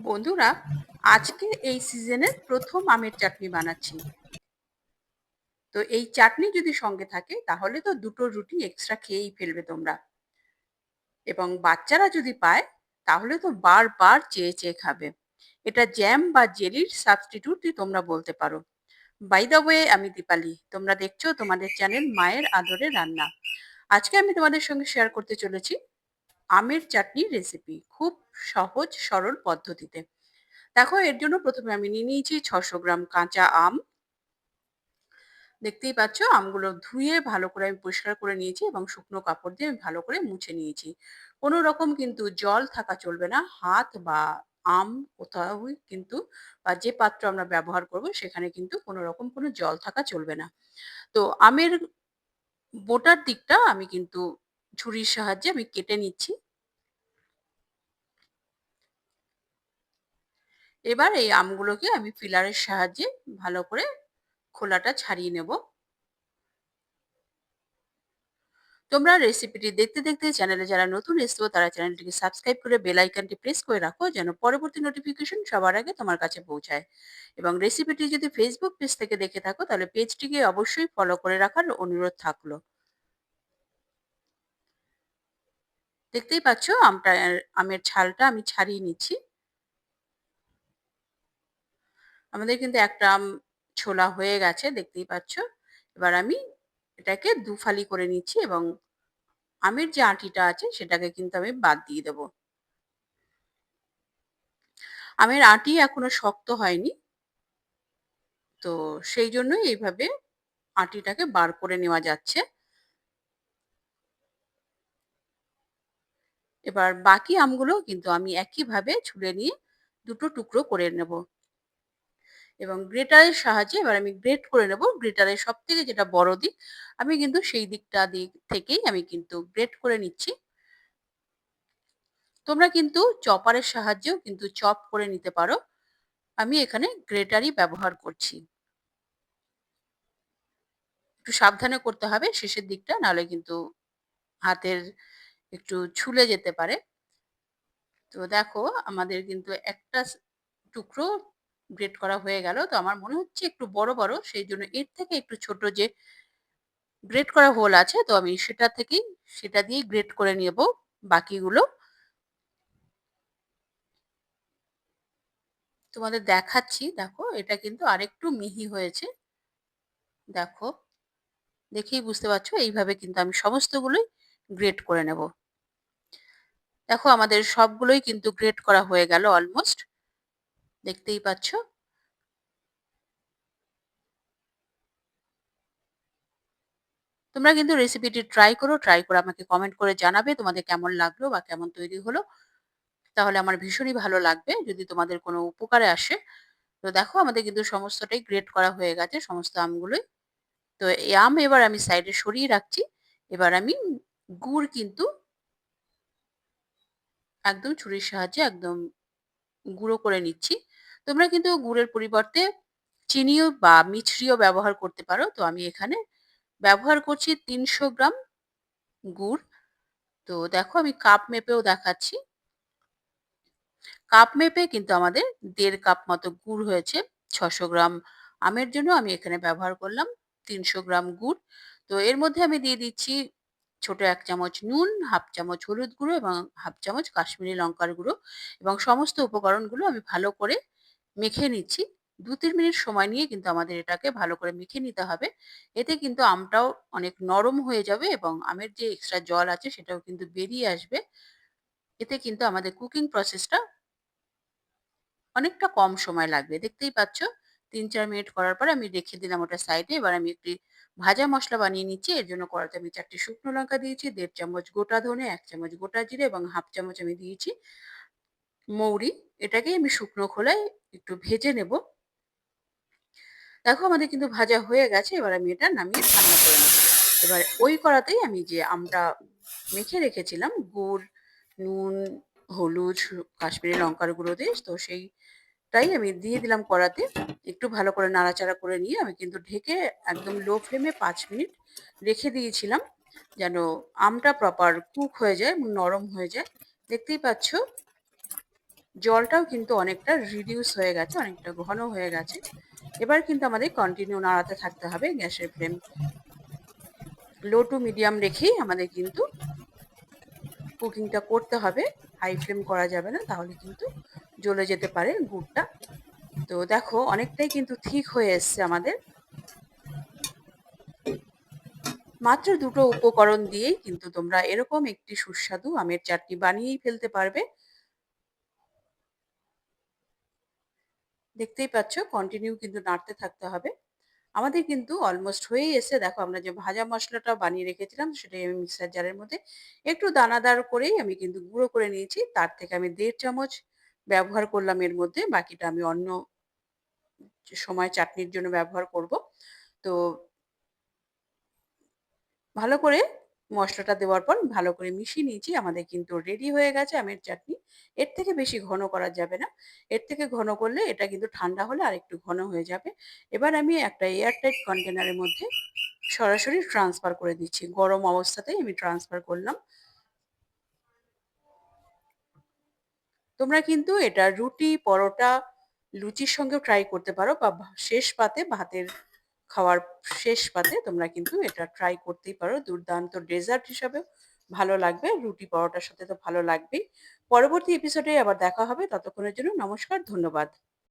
বন্ধুরা, আজকে এই সিজনের প্রথম আমের চাটনি বানাচ্ছি। তো এই চাটনি যদি সঙ্গে থাকে তাহলে তো দুটো রুটি এক্সট্রা খেয়েই ফেলবে তোমরা। এবং বাচ্চারা যদি পায় তাহলে তো বারবার চেয়ে চেয়ে খাবে। এটা জ্যাম বা জেলির সাবস্টিটিউটই তোমরা বলতে পারো। বাই দ্য ওয়ে, আমি দীপালি, তোমরা দেখছো তোমাদের চ্যানেল মায়ের আদরে রান্না। আজকে আমি তোমাদের সঙ্গে শেয়ার করতে চলেছি আমের চাটনির রেসিপি, খুব সহজ সরল পদ্ধতিতে। দেখো, এর জন্য প্রথমে আমি নিয়ে নিয়েছি 600 গ্রাম কাঁচা আম। দেখতেই পাচ্ছ, আমগুলো ধুয়ে ভালো করে আমি পরিষ্কার করে নিয়েছি এবং শুকনো কাপড় দিয়ে আমি ভালো করে মুছে নিয়েছি। কোনো রকম কিন্তু জল থাকা চলবে না, হাত বা আম কোথাও কিন্তু, বা যে পাত্র আমরা ব্যবহার করব সেখানে কিন্তু কোনো রকম কোনো জল থাকা চলবে না। তো আমের বোটার দিকটা আমি কিন্তু ছুরির সাহায্যে আমি কেটে নিচ্ছি। এবার এই আমগুলোকে আমি ফিলারের সাহায্যে ভালো করে খোলাটা ছাড়িয়ে নেব। তোমরা রেসিপিটি দেখতে দেখতে চ্যানেলে যারা নতুন এসছো তারা চ্যানেলটিকে সাবস্ক্রাইব করে বেল আইকনটি প্রেস করে রাখো, যেন পরবর্তী নোটিফিকেশন সবার আগে তোমার কাছে পৌঁছায়। এবং রেসিপিটি যদি ফেসবুক পেজ থেকে দেখে থাকো তাহলে পেজটিকে অবশ্যই ফলো করে রাখার অনুরোধ থাকলো। দেখতেই পাচ্ছ, আমের ছালটা আমি ছাড়িয়ে নিচ্ছি। আমাদের কিন্তু একটা আম ছোলা হয়ে গেছে, দেখতেই পাচ্ছ। এবার আমি এটাকে দুফালি করে নিচ্ছি এবং আমের যে আঁটিটা আছে সেটাকে কিন্তু আমি বাদ দিয়ে দেবো। আমের আঁটি এখনো শক্ত হয়নি, তো সেই জন্যই এইভাবে আঁটিটাকে বার করে নেওয়া যাচ্ছে। এবার বাকি আমগুলো কিন্তু আমি একইভাবে ছুলে নিয়ে দুটো টুকরো করে নেব এবং গ্রেটারের সাহায্যে এবার আমি গ্রেট করে নেব। গ্রেটারের সব থেকে যেটা বড় দিক, আমি কিন্তু সেই দিক থেকেই আমি কিন্তু গ্রেট করে নিচ্ছি। তোমরা কিন্তু চপারের সাহায্যেও কিন্তু চপ করে নিতে পারো। আমি এখানে গ্রেটারই ব্যবহার করছি। একটু সাবধানে করতে হবে শেষের দিকটা, নাহলে কিন্তু হাতের একটু ছুলে যেতে পারে। তো দেখো, আমাদের কিন্তু একটা টুকরো গ্রেট করা হয়ে গেল। তো আমার মনে হচ্ছে একটু বড় বড়, সেই জন্য এর থেকে একটু ছোট যে গ্রেট করা হোল আছে, তো আমি সেটা দিয়ে গ্রেট করে নেব বাকিগুলো। তোমাদের দেখাচ্ছি, দেখো এটা কিন্তু আরেকটু মিহি হয়েছে। দেখো, দেখেই বুঝতে পারছো, এইভাবে কিন্তু আমি সমস্তগুলোই গ্রেট করে নেব। দেখো, আমাদের সবগুলোই কিন্তু গ্রেট করা হয়ে গেল অলমোস্ট, দেখতেই পাচ্ছ। তোমরা কিন্তু রেসিপিটি ট্রাই করো, ট্রাই করে আমাকে কমেন্ট করে জানাবে তোমাদের কেমন লাগলো বা কেমন তৈরি হলো। তাহলে আমার ভীষণই ভালো লাগবে যদি তোমাদের কোনো উপকারে আসে। তো দেখো, আমাদের কিন্তু সমস্তটাই গ্রেট করা হয়ে গেছে, সমস্ত আমগুলোই। তো এই আম এবার আমি সাইডে সরিয়ে রাখছি। এবার আমি গুড় কিন্তু একদম ছুরির সাহায্যে একদম গুঁড়ো করে নিচ্ছি। তোমরা কিন্তু গুড়ের পরিবর্তে চিনিও বা মিছরিও ব্যবহার করতে পারো। তো আমি এখানে ব্যবহার করছি ৩০০ গ্রাম গুড়। তো দেখো, আমি কাপ মেপেও দেখাচ্ছি। কাপ মেপে কিন্তু আমাদের ১.৫ কাপ মতো গুড় হয়েছে। ৬০০ গ্রাম আমের জন্য আমি এখানে ব্যবহার করলাম ৩০০ গ্রাম গুড়। তো এর মধ্যে আমি দিয়ে দিচ্ছি ছোট ১ চামচ নুন, ১/২ চামচ হলুদ গুঁড়ো এবং ১/২ চামচ কাশ্মীরি লঙ্কার গুঁড়ো, এবং সমস্ত উপকরণগুলো আমি ভালো করে মেখে নিচ্ছি। ২-৩ মিনিট সময় নিয়ে কিন্তু আমাদের এটাকে ভালো করে মেখে নিতে হবে। এতে কিন্তু আমটাও অনেক নরম হয়ে যাবে এবং আমের যে এক্সট্রা জল আছে সেটাও কিন্তু বেরিয়ে আসবে। এতে কিন্তু আমাদের কুকিং প্রসেসটা অনেকটা কম সময় লাগবে। দেখতেই পাচ্ছ, ৩-৪ মিনিট করার পরে আমি রেখে দিলাম ওটা সাইডে। এবার আমি একটি ভাজা মসলা বানিয়ে নিচ্ছি। এর জন্য কড়াইতে আমি ৪ টে শুকনো লঙ্কা দিয়েছি, ১.৫ চামচ গোটা ধনে, ১ চামচ গোটা জিরে এবং ১/২ চামচ আমি দিয়েছি মৌরি। এটাকেই আমি শুকনো খোলায় একটু ভেজে নেব। দেখো, আমাদের কিন্তু ভাজা হয়ে গেছে। এবার আমি এটা নামিয়ে ঠান্ডা করে নেব। এবার ওই কড়াতেই আমি যে আমটা মেখে রেখেছিলাম গুড়, নুন, হলুদ, কাশ্মীরি লঙ্কার গুঁড়ো দিয়ে, তো সেইটাই আমি দিয়ে দিলাম কড়াতে। একটু ভালো করে নাড়াচাড়া করে নিয়ে আমি কিন্তু ঢেকে একদম লো ফ্লেমে ৫ মিনিট রেখে দিয়েছিলাম, যেন আমটা প্রপার কুক হয়ে যায় এবং নরম হয়ে যায়। দেখতেই পাচ্ছ, জলটাও কিন্তু অনেকটা রিডিউস হয়ে গেছে, অনেকটা ঘন হয়ে গেছে। এবার কিন্তু আমাদের কন্টিনিউ নাড়াতে থাকতে হবে। গ্যাসের ফ্লেম লো টু মিডিয়াম রেখেই আমাদের কিন্তু কুকিংটা করতে হবে। হাই ফ্লেম করা যাবে না, তাহলে কিন্তু জ্বলে যেতে পারে গুড়টা। তো দেখো অনেকটাই কিন্তু ঠিক হয়ে এসছে আমাদের। মাত্র দুটো উপকরণ দিয়েই কিন্তু তোমরা এরকম একটি সুস্বাদু আমের চাটনি বানিয়েই ফেলতে পারবে। দেখতেই পাচ্ছ কন্টিনিউ কিন্তু নাড়তে থাকতে হবে। আমাদের কিন্তু অলমোস্ট হয়েই এসেছে। দেখো আমরা যে ভাজা মশলাটা বানিয়ে রেখেছিলাম সেটাই আমি মিক্সার জারের মধ্যে একটু দানাদার করেই আমি কিন্তু গুঁড়ো করে নিয়েছি। তার থেকে আমি ১.৫ চামচ ব্যবহার করলাম এর মধ্যে। বাকিটা আমি অন্য সময় চাটনির জন্য ব্যবহার করব। তো ভালো করে মসলাটা দেওয়ার পর ভালো করে মিশিয়ে নিয়েছি। আমাদের কিন্তু রেডি হয়ে গেছে আমের চাটনি। এর থেকে বেশি ঘন করা যাবে না। এর থেকে ঘন করলে এটা কিন্তু ঠান্ডা হলে আরেকটু ঘন হয়ে যাবে। এবার আমি একটা এয়ার টাইট কন্টেনারের মধ্যে সরাসরি ট্রান্সফার করে দিচ্ছি। গরম অবস্থাতেই আমি ট্রান্সফার করলাম। তোমরা কিন্তু এটা রুটি, পরোটা, লুচির সঙ্গেও ট্রাই করতে পারো বা শেষ পাতে ভাতের খাওয়ার শেষ পাতে তোমরা কিন্তু এটা ট্রাই করতেই পারো। দুর্দান্ত ডেজার্ট হিসাবেও ভালো লাগবে। রুটি, পরোটার সাথে তো ভালো লাগবেই। পরবর্তী এপিসোডে আবার দেখা হবে। ততক্ষণের জন্য নমস্কার, ধন্যবাদ।